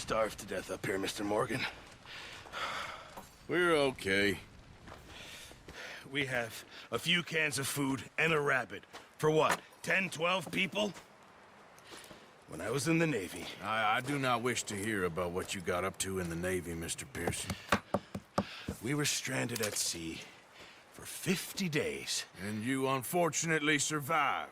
starved to death up here, Mr. Morgan. We're okay. We have a few cans of food and a rabbit. For what, 10, 12 people? When I was in the Navy... I do not wish to hear about what you got up to in the Navy, Mr. Pearson. We were stranded at sea for 50 days. And you unfortunately survived.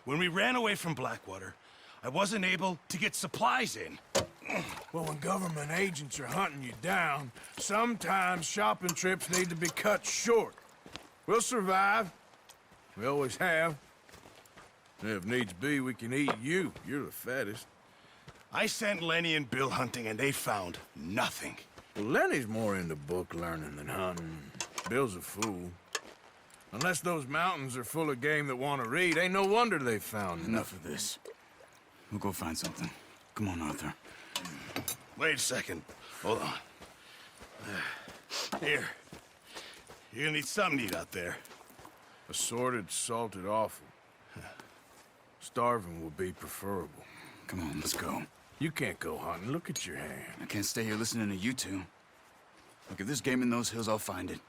When we ran away from Blackwater, I wasn't able to get supplies in. Well, when government agents are hunting you down, sometimes shopping trips need to be cut short. We'll survive. We always have. If needs be, we can eat you. You're the fattest. I sent Lenny and Bill hunting, and they found nothing. Well, Lenny's more into book learning than hunting. Bill's a fool. Unless those mountains are full of game that want to read, ain't no wonder they found Enough of this. We'll go find something. Come on, Arthur. Wait a second. Hold on. Here. You're gonna need something to eat out there. Assorted, salted offal. Starving would be preferable. Come on, let's go. You can't go hunting. Look at your hand. I can't stay here listening to you two. Look, if there's game in those hills, I'll find it.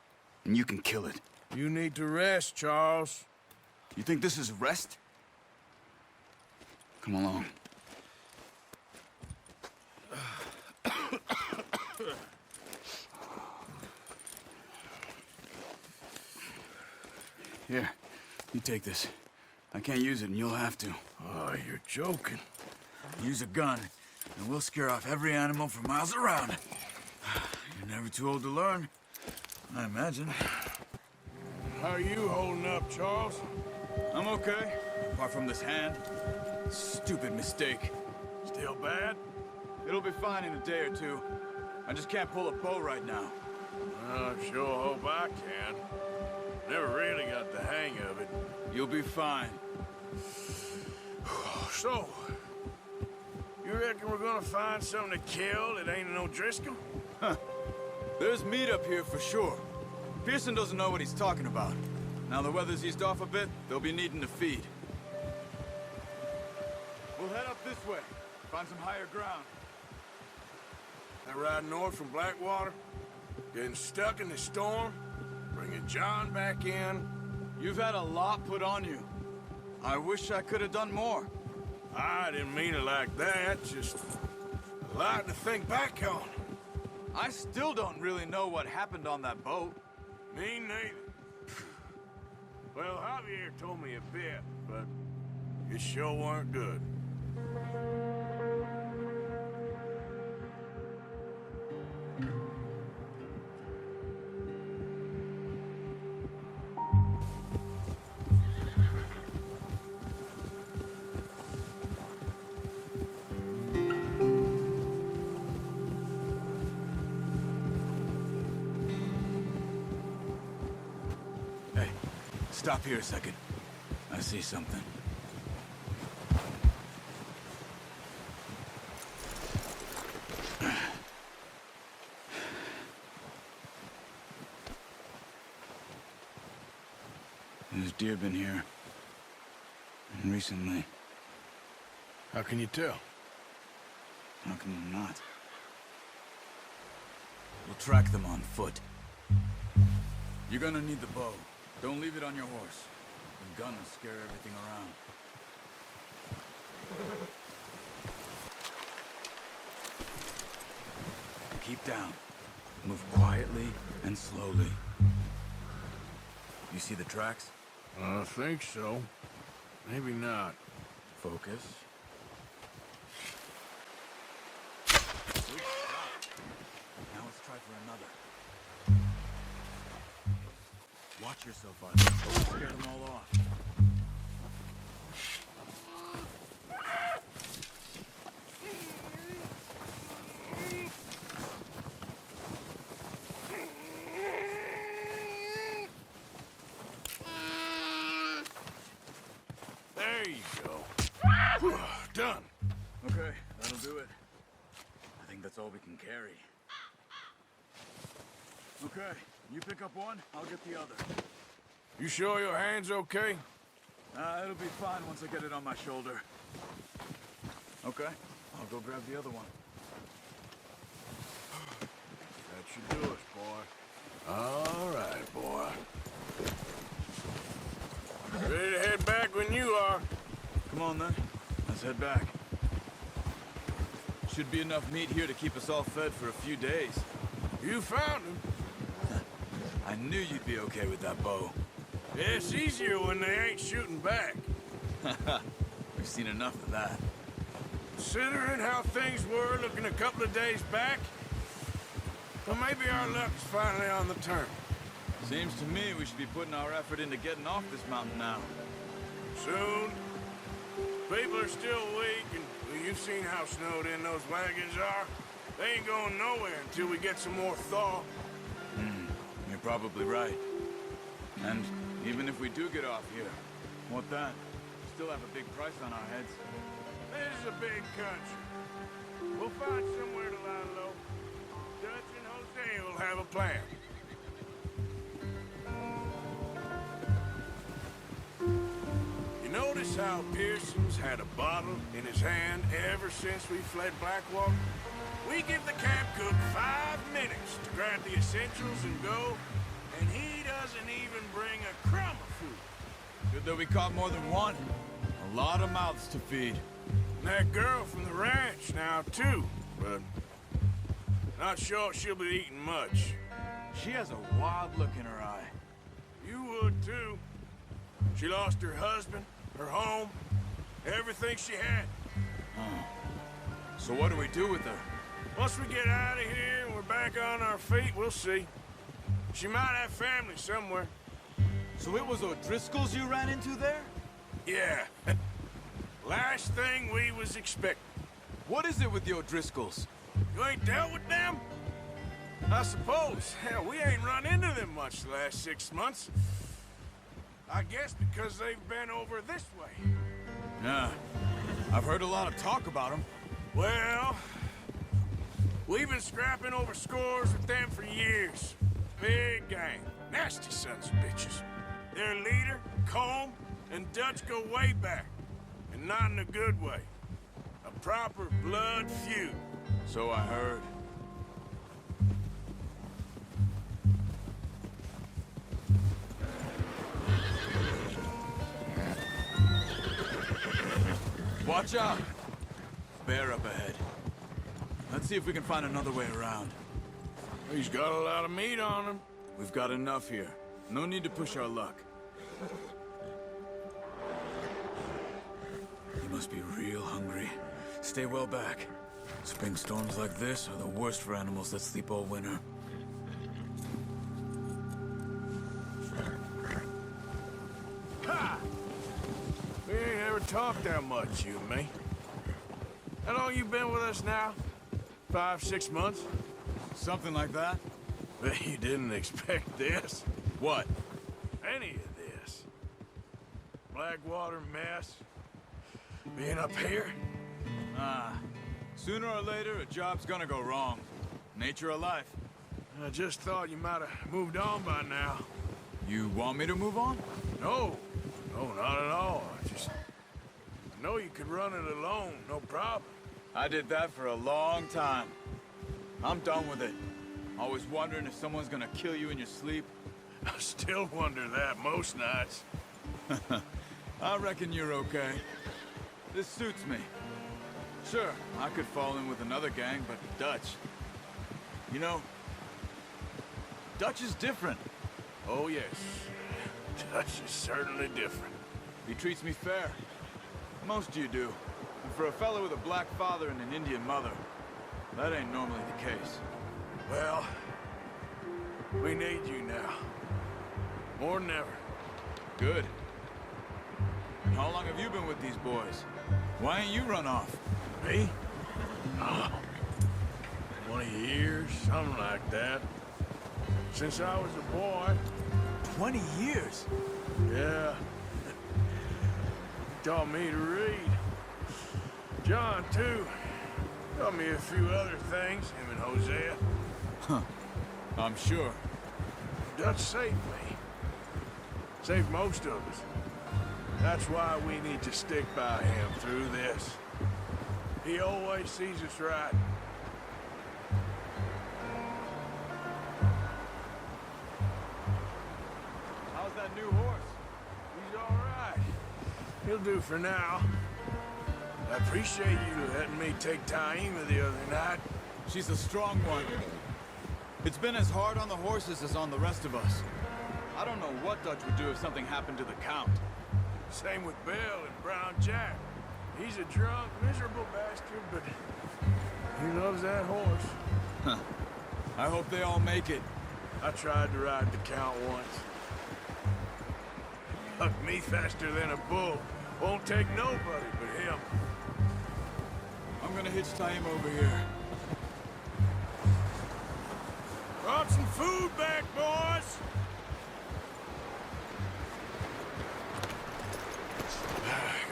And you can kill it. You need to rest, Charles. You think this is rest? Come along. Here, you take this. I can't use it, and you'll have to. Oh, you're joking. Use a gun, and we'll scare off every animal for miles around. You're never too old to learn, I imagine. How are you holding up, Charles? I'm okay, apart from this hand. Stupid mistake. Still bad? It'll be fine in a day or two. I just can't pull a bow right now. I sure hope I can. Never really got the hang of it. You'll be fine. So, you reckon we're gonna find something to kill that ain't no Driscoll? Huh. There's meat up here for sure. Pearson doesn't know what he's talking about. Now the weather's eased off a bit, they'll be needing to feed. We'll head up this way. Find some higher ground. That ride north from Blackwater? Getting stuck in the storm? Bringing John back in? You've had a lot put on you. I wish I could have done more. I didn't mean it like that, just a lot to think back on. I still don't really know what happened on that boat. Me neither. Well, Javier told me a bit, but it sure weren't good. Hey, stop here a second. I see something. There's deer been here. And recently. How can you tell? How can you not? We'll track them on foot. You're gonna need the bow. Don't leave it on your horse. The gun will scare everything around. Keep down. Move quietly and slowly. You see the tracks? I think so. Maybe not. Focus. Now let's try for another. Watch yourself, Arthur. Don't scare them all off. There you go. Done. Okay, that'll do it. I think that's all we can carry. Okay, you pick up one, I'll get the other. You sure your hand's okay? It'll be fine once I get it on my shoulder. Okay, I'll I'll go grab the other one. That should do us, boy. All right, boy. Ready to head back when you are. Come on, then. Let's head back. Should be enough meat here to keep us all fed for a few days. You found him. I knew you'd be okay with that bow. Yeah, it's easier when they ain't shooting back. We've seen enough of that. Considering how things were looking a couple of days back, well, maybe our luck's finally on the turn. Seems to me we should be putting our effort into getting off this mountain now. Soon. People are still weak, and well, you've seen how snowed in those wagons are. They ain't going nowhere until we get some more thaw. You're probably right. And even if we do get off here, what then? We still have a big price on our heads. This is a big country. We'll find somewhere to lie low. Dutch and Hosea will have a plan. You notice how Pearson's had a bottle in his hand ever since we fled Blackwater? We give the camp cook 5 minutes to grab the essentials and go, and he doesn't even bring a crumb of food. Good that we caught more than one. A lot of mouths to feed. And that girl from the ranch now, too, but not sure she'll be eating much. She has a wild look in her eye. You would, too. She lost her husband, her home, everything she had. So what do we do with her? Once we get out of here and we're back on our feet, we'll see. She might have family somewhere. So it was O'Driscoll's you ran into there? Yeah. Last thing we was expecting. What is it with the O'Driscolls? You ain't dealt with them? I suppose. Hell, we ain't run into them much the last 6 months. I guess because they've been over this way. Yeah. I've heard a lot of talk about them. Well, we've been scrapping over scores with them for years. Big gang. Nasty sons of bitches. Their leader, Colm, and Dutch go way back. And not in a good way. A proper blood feud. So I heard. Watch out! Bear up ahead. Let's see if we can find another way around. He's got a lot of meat on him. We've got enough here. No need to push our luck. You must be real hungry. Stay well back. Spring storms like this are the worst for animals that sleep all winter. Ha! We ain't ever talked that much, you and me. How long you been with us now? 5, 6 months? Something like that? Bet you didn't expect this. What? Any of this. Blackwater mess. Being up here. Sooner or later, a job's gonna go wrong. Nature of life. I just thought you might have moved on by now. You want me to move on? No. No, not at all. I know you could run it alone, no problem. I did that for a long time. I'm done with it. Always wondering if someone's gonna kill you in your sleep. I still wonder that most nights. I reckon you're okay. This suits me. Sure, I could fall in with another gang, but Dutch... You know, Dutch is different. Oh, yes. Dutch is certainly different. He treats me fair. Most of you do. And for a fellow with a black father and an Indian mother, that ain't normally the case. Well, we need you now. More than ever. Good. How long have you been with these boys? Why ain't you run off? Me? Oh, 20 years, something like that. Since I was a boy. 20 years? Yeah. He taught me to read. John, too. Taught me a few other things, him and Hosea. Huh. I'm sure. Dutch saved me. Saved most of us. That's why we need to stick by him through this. He always sees us right. How's that new horse? He's all right. He'll do for now. I appreciate you letting me take Taima the other night. She's a strong one. It's been as hard on the horses as on the rest of us. I don't know what Dutch would do if something happened to the Count. Same with Bill and Brown Jack. He's a drunk, miserable bastard, but he loves that horse. I hope they all make it. I tried to ride the Count once. Hucked me faster than a bull. Won't take nobody but him. I'm gonna hitch Taima over here. Brought some food back, boys!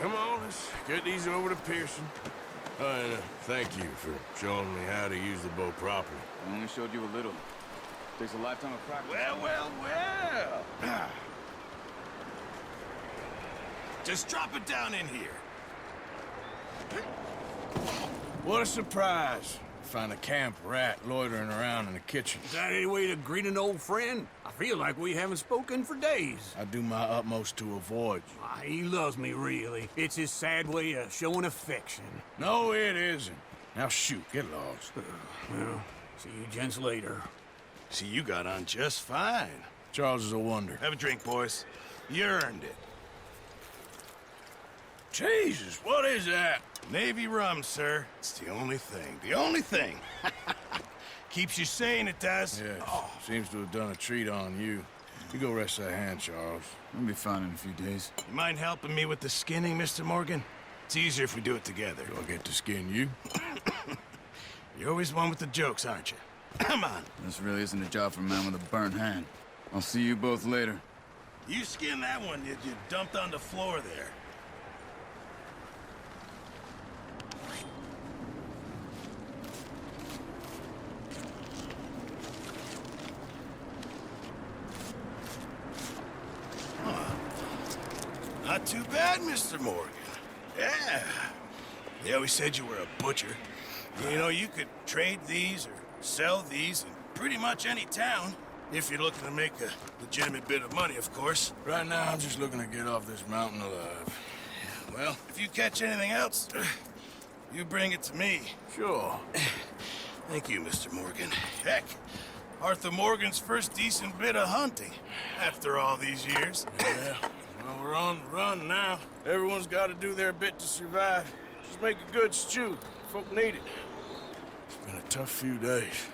Come on, let's get these over to Pearson. And thank you for showing me how to use the bow properly. I only showed you a little. Takes a lifetime of practice. Well. Just drop it down in here. What a surprise. Find a camp rat loitering around in the kitchen. Is that any way to greet an old friend? I feel like we haven't spoken for days. I do my utmost to avoid you. He loves me, really. It's his sad way of showing affection. No, it isn't. Now shoot, get lost. Well, see you gents later. See, you got on just fine. Charles is a wonder. Have a drink, boys. You earned it. Jesus, what is that? Navy rum, sir. It's the only thing. The only thing. Keeps you sane, it does. Yes, seems to have done a treat on you. You go rest that hand, Charles. I'll be fine in a few days. You mind helping me with the skinning, Mr. Morgan? It's easier if we do it together. Do I get to skin you? You're always one with the jokes, aren't you? Come on. This really isn't a job for a man with a burnt hand. I'll see you both later. You skinned that one that you dumped on the floor there. Not too bad, Mr. Morgan. Yeah. They always said you were a butcher. You know, you could trade these or sell these in pretty much any town. If you're looking to make a legitimate bit of money, of course. Right now, I'm just looking to get off this mountain alive. Well, if you catch anything else, you bring it to me. Sure. Thank you, Mr. Morgan. Heck, Arthur Morgan's first decent bit of hunting after all these years. Yeah. Well, we're on the run now. Everyone's got to do their bit to survive. Just make a good stew. Folk need it. It's been a tough few days.